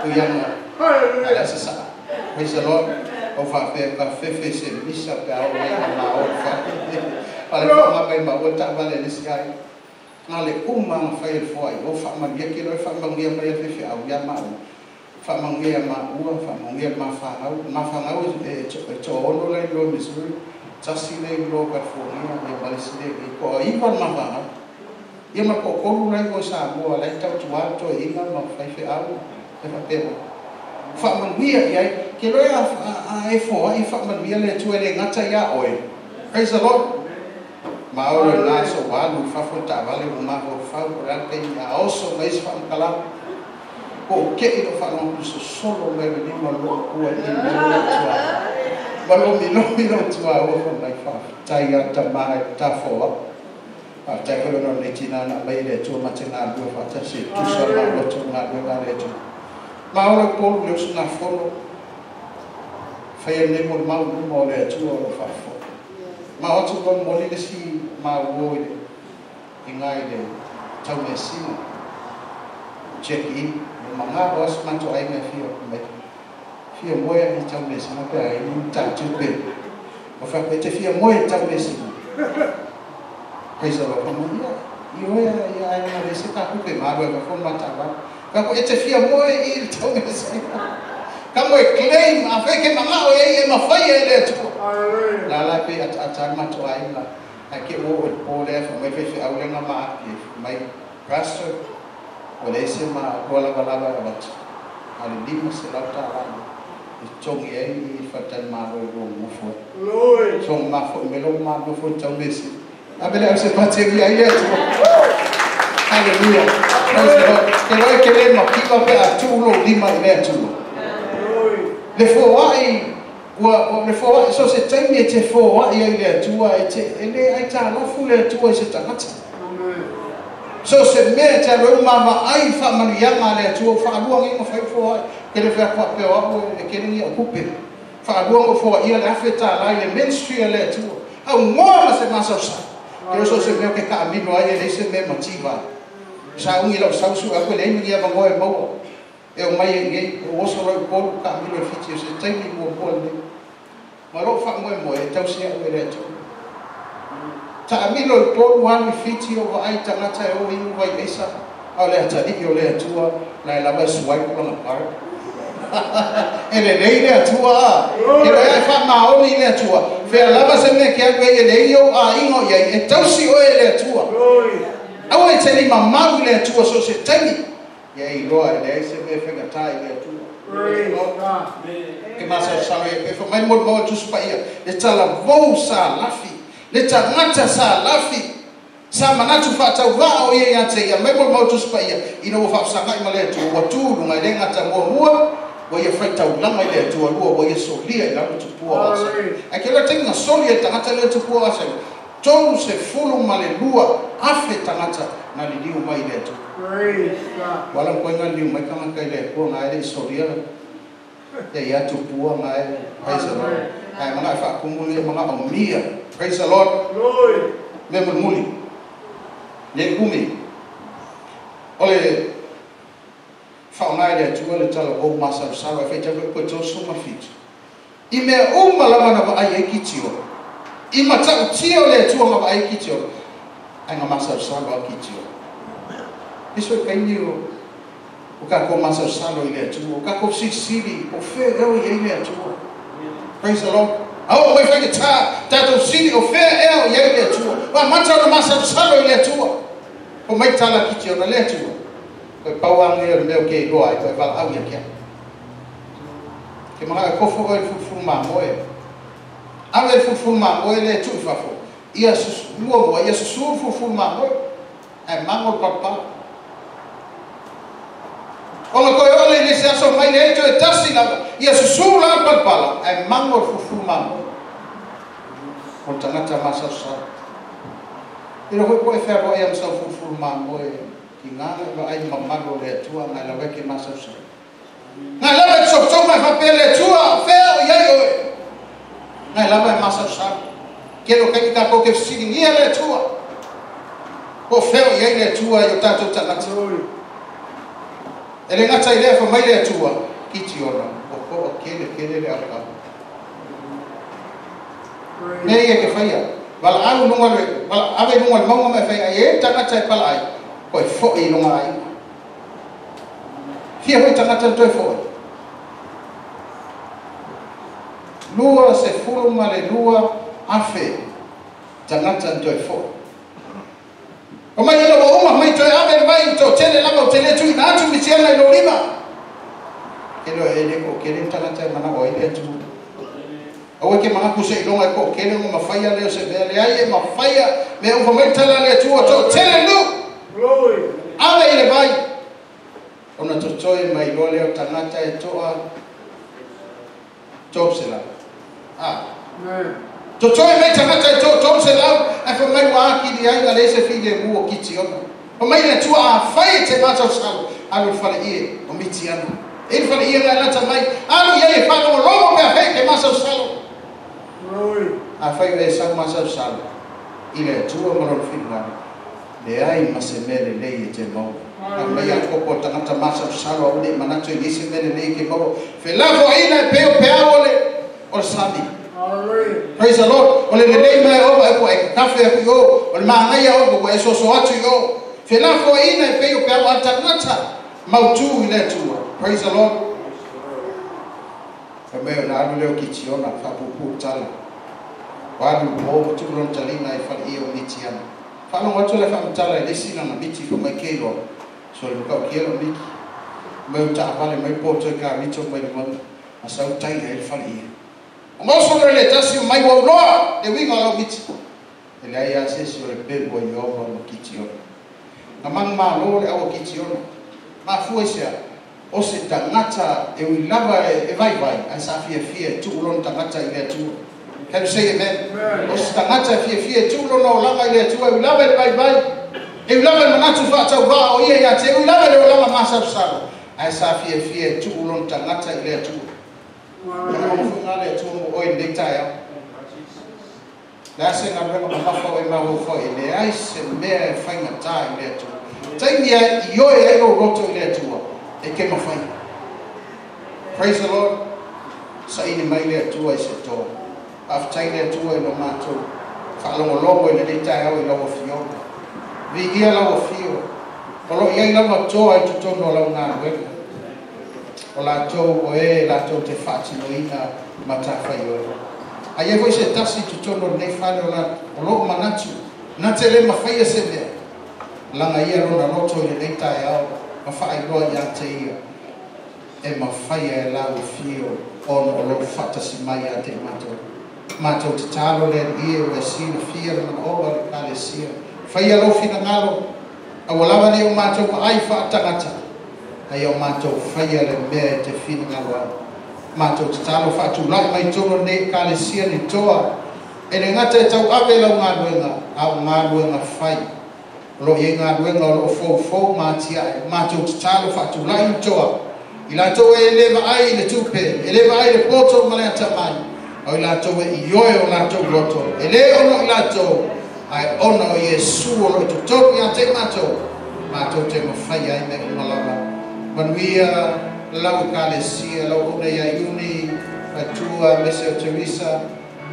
o yang ala sa. Praise the Lord. O fa fe se misa pa o ma o fa. Ala ko ma pe ma o ta vale ni sai. Na le uma fa il foi o fa ma ye ke lo fa ma ngia pa ye fe au ya ma. Fa ma ngia ma u fa ma ngia ma fa au e to ono le lo Missouri. Tasi le lo California e Malaysia e ko iwan mama ia ma ko ko nai ko sa mo la tau tua to inga ma fai fe au e fa pe fa man via ia ke lo a e fo ai fa man via le tu le ngata ia oi. Praise the Lord. Ma ora na so wa lu fa fo ta vale ma ko fa ko la pe ia also mais fa kala ko ke ino fa no so solo me ni mo lo ko e ni tua. Malo mino tua o from like far. Tai ta mai ta fo. Tai ko no le tina na mai le tua matina do fa ta si tu sa ma lo tu na do na le tu. Ma ora po le su na fo. Fa ye ne mo mo le tu o fa fo. Ma o tu ko mo le si ma wo i ngai de tau me si. Check in. Ma nga os man to ai me fio me. Fia moe i tau mesi, na pēr i tau tupe. O whakpe te fia moe i tau mesi. Praise the Lord. I oea i aina resi ka kupe maru e whakon matawa. Kako e te fia moe i tau mesi. Ka moe claim a wheke mangao e mawhai e le tuko. La la pe atang mato aina. A ke o le whamai whewhi au lenga maa ki mai pastor. O le se ma kola walawa e watu. Ale lima se lauta alama. Chong ye i fatan maro ro mufo. Chong mafo melo ma mufo chong besi. Abele se pati ya yetu. Hallelujah. Praise the Lord. Que ma pipa pe atulo lima ile atulo. Le fo wa le fo wa so se time te fo wa ile atua ite ele ai ta la fu le atua se tangata. So se me te ro mama ai fa manu ya ma le atua fa luang i mo fa fo que le fa pa pe o e que ni ocupe fa luang fo ia le afeta la le ministry le atua au mo se ma so sa que so se me que ka mi no ai le se me motiva sa un ilo sa su a ko le ni ya ba mo e mo e o mai e o so ro ko ka mi lo fiti se tai ni mo po le Maro fa mo e tau sia o le tu. Ta amilo po one fiti o ai tangata o i vai mesa. Au le tadi o le tua na la ba suai ko na par. Ele nei le tua. E vai fa ma o ni le tua. Fe la ba se me ke ko e nei o a ingo ye e tau si o le tua. Au e teni ma le tua so se tani. Ye i roa le se me fe ga tai le tua. Ke masa sawe pe fo mai mo tu spaia le tala vo sa lafi le tangata sa lafi sa manatu fa tau va o ye ya te ya mai mo tu spaia ino fa sa ngai male tu wa tu ngai le ngata mo mua wo ye fa tau langa le tu wo ye so lia la tu pua sa akela tenga so lia tangata le tu pua sa tolu se fulu male lua afe tangata na li liu mai le tu wala ko ngai liu mai kama kai le ko ngai le so lia Te ia tu pua mai, praise the Lord. Ai mana fa kumuli mana omia, praise the Lord. Me muli. Le kumi. Ole fa ngai le tu le tala o masa sa fa te ko to so ma fit. I me o mala mana ba ai kitio. I mata tio le tu ma ba ai kitio. Ai nga masa sa ba kitio. Isso kai ni o ka ko masa salo ile tu o ka ko sili o fe o ile tu praise the Lord au we fa ta to sili o fe o ile tu wa mata no masa salo ile tu o mai tala ki ti o le tu ko pa wa nge me ke go ai ko va au ya ke ma ko fo fu ma mo e ave fu ma mo le tu fa fo ia su mo ia su fu ma mo e mango papa Ola ko ole ni se aso mai le to tasi na ia susu la palpala ai mango fufu mango o tangata masa sa ilo ko e fa ro ia sa fufu mango e kinga ba ai mamango le tua na la ke masa sa na la ba so so ma fa pele tua fe o ia yo na la ba masa sa ke lo ka ko ke sidi ia le tua ko fe o ia le tua yo tato tangata ele ngata ile fa mai le tua kiti ona o ko kele le aka ne ye ke faia wal alu no ngale wal ave no ngale mo me fa ye tangata pala ai ko fo i no ai fia ho tangata to fo lua se fulu male lua afe tangata to fo o mai ilo o mai to ave vai to tele la o tele tu na tu mi tele lo lima kelo ele ko kele tangata mana o ile tu o ke mana ku se lo ko kele mo mafaya le se vele ai mafaya me o mai tala le tu to tele lu glory ave ile vai ona to toi mai lo le tangata e toa topsela amen to toi mai tangata to topsela a fa mai wa ki di ai le se fide mu o kiti ona o mai le tu a fai te mata salo alu fale ie o mitiana e fale ie la ta mai alu ye fa no lo me fai ke masa salo a fai le sa masa salo ile tu o mo lo fina le ai masemele le ie te mo a mai a ko tangata masa salo o le manato ni se mele le ke mo fe la vo ina pe o ole o sabi praise the Lord. Ole le nei mai o ko e kafe yo, ole ma ngai o ko e so atu yo. Fe la fo ina pe yo pe wa tangata mautu ile tu. Praise the Lord. Fe me na alu le ki tiona fa pu tala. Wa du mo tu ron tali na fa i o mitiana. Fa no watu le fa tala le sina na biti fo mai ke ro. So le ka ke ro miki. Me ta vale mai po to ka mito mai mo. Asa utai le fa i. Ngoso le tasi mai wo no de winga lo bit ele ai ase si le pe bo yo ba mo kitio na man ma lo le o kitio ma fuesia o se tangata e wi lava e vai asa fie tu lo tangata ile tu can you say amen o se tangata fie tu lo no lava ile tu e wi lava e vai e wi lava manatu fa ta va o ye ya te wi lava le lava masa sala asa fie tu lo tangata ile tu ngale tu o indicta ya la se na bema ka fa o ma ho fo ile ai se me fa na ta ile tu tai dia yo e ro roto ile tu e ke ma fa praise the Lord sa ini mai ile tu ai se to aftai le tua no mato fa lo longo le dita au lo fio vi ia lo fio o lo ia lo to ai tutto no lo nga we o la to la to te fati no ina mata fa yo ai voi se tasi tutto no nei fa o lo manatu na te le mafai se me langa ia lo na roto le dita au ma fa ai lo ia te ia e mafai la o fio o lo fata si mai a te mato te talo le ia o si no fia na oba le kalesia fai alo fina ngalo a wala ne o mato ai fa tangata ai o mato fai le me te fina ngalo mato te talo fa tu lai mai tono ne kalesia ni toa e le ngata tau ave la ngaluenga fai lo ye ngaluenga lo fo matia mato te talo fa tu lai toa ila to ele va ai le tupe ele va ai le poto mala tamai o ila to e yoyo la to roto ele ono ila to ai ono Yesu lo to to ya te mato te mafai ai me malava when we la kalesia lo ona ya uni atua Mr. Teresa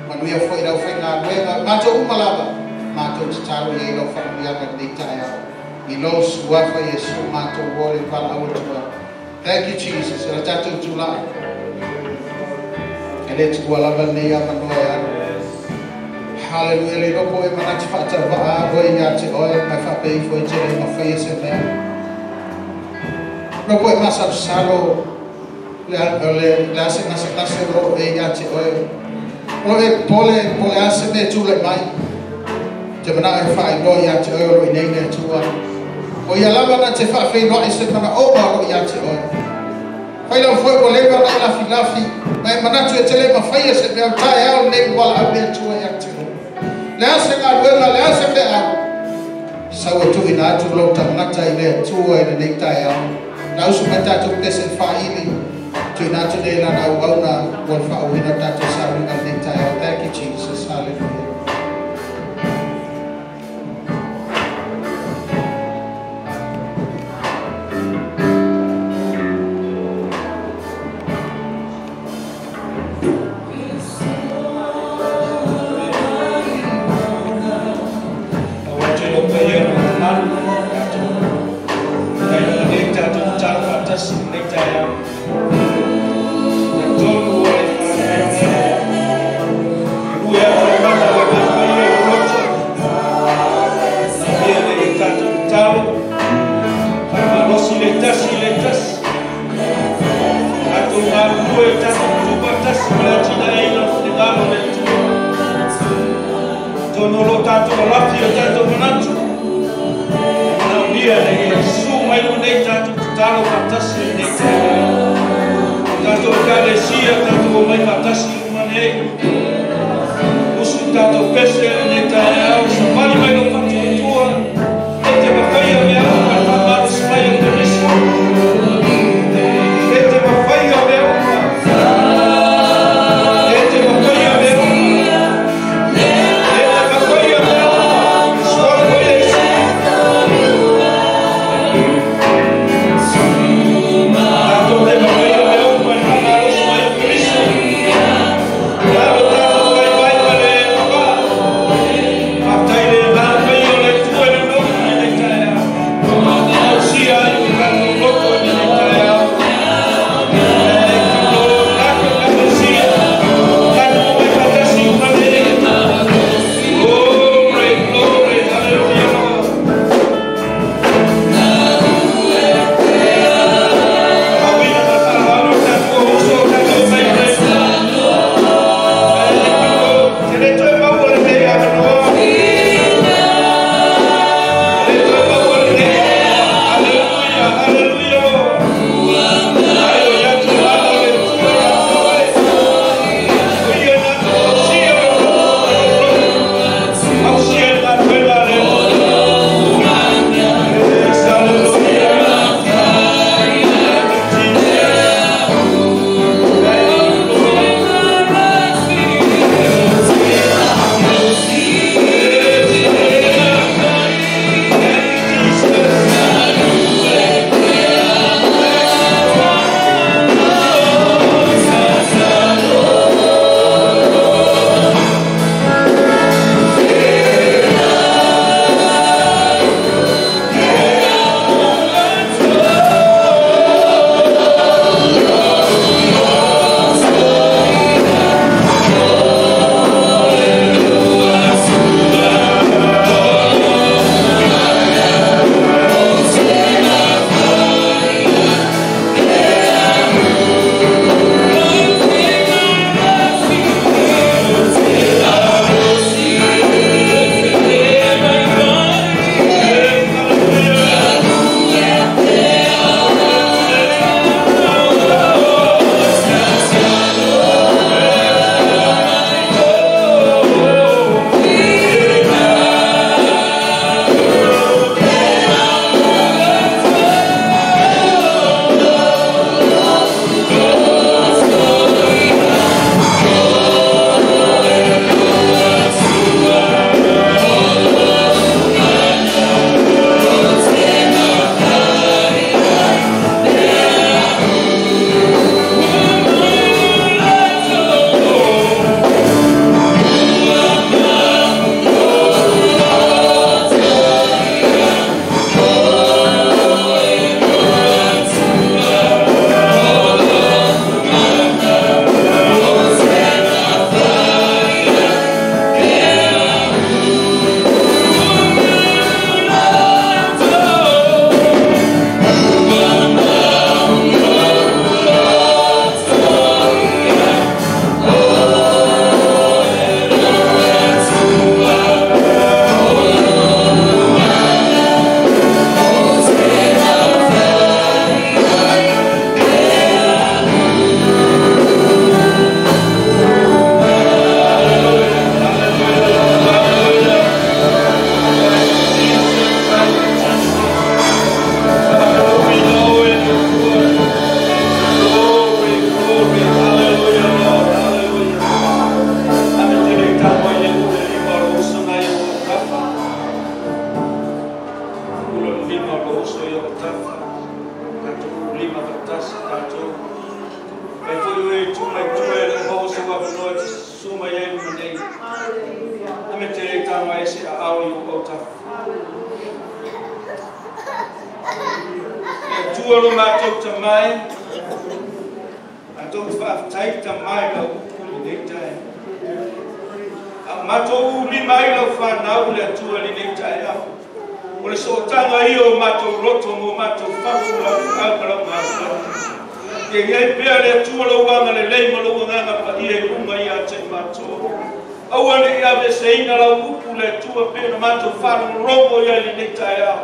when we are for ila fenga wema mato malava mato talo ye lo fa ya na ditaya ilo suafa Yesu mato wole pala otua. Thank you, Jesus. Tatu July. And it's Gualabanea Manoya. Hallelujah. No boy, Manach Fata, Boy Yati oil, my Fabe for Jerry, my face and there. No boy, Massam Salo, Lassie, Nassero, Yati oil. Pole, Asame, Tule, Mike. Gemini 5 Boy Yati oil in England to one. O ia lava na te whawhi no i se pana o maro i ate oe. Whai lau fwoi o lewa na i lafi, mai manatu e te le mawhaia se mea tae au nei wala a mea tua i ate oe. Lea se ngā ruenga, lea se mea au. Sau e tui na atu lau tamangata i lea tua i nei tae au. Na usu mai tātou pese whaili, tui na atu nei lana au au na wal whaoina tātou saunga nei tae au. Thank you, Jesus. Hallelujah.
o suma ye mane. Ame te tama e se au i o ta. E tuolo mātou ta mai. A tau whaatai ta mai la upu ni tai. A mātou uli mai la whanau le tua li ni tai au. O le so tanga i o mātou roto mo mātou whaku la whaakala mātou. E ngai pēr le tua lo wanga le leima lo wanga pa i e unga i a te mātou. Aua le ia me se ina la upu le tua pēna mātou whanu rongo i a li ni tai au.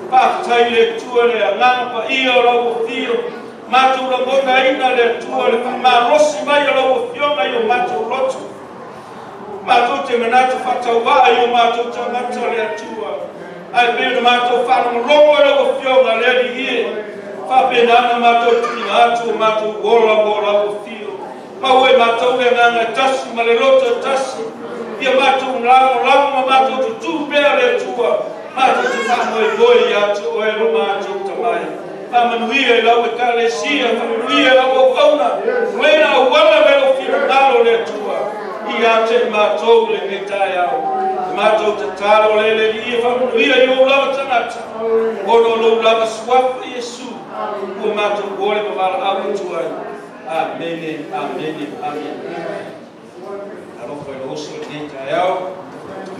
Pātai le tua le angana pa i o lau o fio. Mātou la mona ina le tua le whamarosi mai o lau o fionga i o mātou roto. Mātou te manatu whatau waa i o mātou tangata le tua. Ai pēna mātou whanu rongo i lau o fionga le li hie. Whapena ana mātou tina atu mātou wola mo lau o fio. Mau e mātou le nganga tasi ma le loto tasi. Ia mātou nlango ma mātou tutu pēr le tua. Mātou te whango e boi atu o e lo mātou tamai. Whamanuia e lau e kālesia, whamanuia e lau o kauna. Wena o wala velo whiro nalo le tua. I a te mātou le me tai au. Mātou te tālo le le li e whamanuia i o lava tanata. Ono lo lava swafa Iesu. O mātou gole mawala au tuai. Amen, amen, amen. Aroko e loso e me tai au.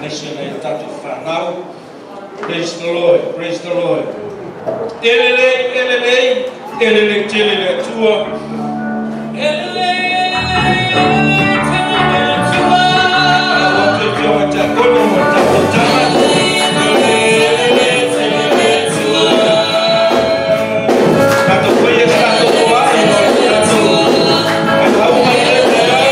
Mesha e tatu whanau. Praise the Lord, praise the Lord. Elele, elele, elele, telele tua. Elele, elele, telele tua. Awa te pio te kono mo te potama. Elele, telele tua. Kato koe kato koa i no kato. Kato au mai le te au.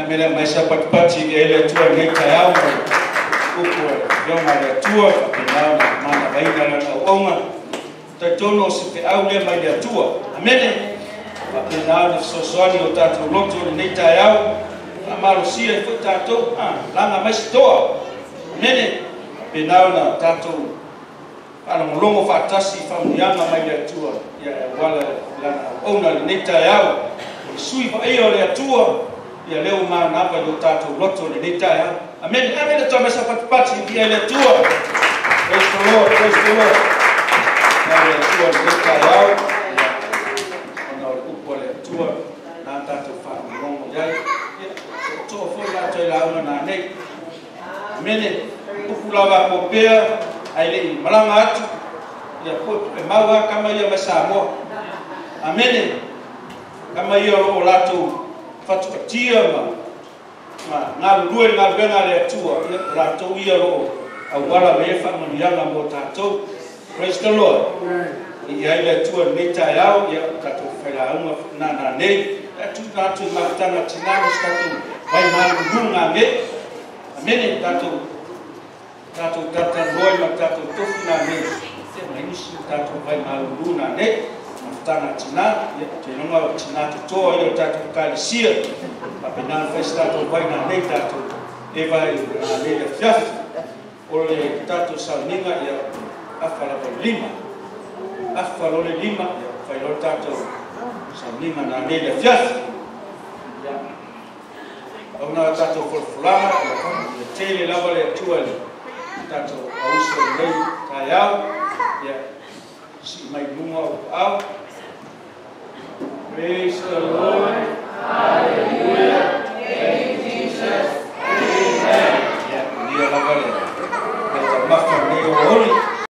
Mera mai sa patpati ke ele tua nei tai au upo yo mai tua na mana vai na na onga te tono se te au le mai tua amene na na so soani o tatu loto nei tai au amaro sia fu tatu langa mai stoa amene pe na tatu ana molongo fatasi familianga mai tua ya wala lana ona nei tai au sui va io le tua ia leo ma na pa do tato loto le detail amen amen to mesa patpati ia le tua praise the Lord na le tua detail ona upole tua nā tātou whāmongo iai. Tō fōi nā toi launa nā nei. Mene, upulawa ko pēr, ai le i malanga atu. Ia po e maua kama ia mai Samoa. Amene, kama ia o lātou whatukatia ma ngā rurue ngā wena le atua, ia lātou ia ro au wala me e whamanianga mō tātou. Praise the Lord. Ia le atua nei tai au, ia tātou whairaunga nā nei. Atu tātou mātanga tina mis tātou vai mārunga me. Amene tātou roi ma tātou tofu nā nei. Te mai nisi tātou vai mārunga nei. Tana tina, te nonga o tina te toa i o tātou kālesia. Pape nāna whais tātou vai nā nei tātou e vai nā nei le whiawhi. O le tātou sauninga i a awhara o lima. Awhara o le lima i a whai o tātou sauninga nā nei le whiawhi. Au nā tātou wholwhulanga, le tele lava le atua le tātou auso nei tai au. Si mai munga o au. Praise the Lord.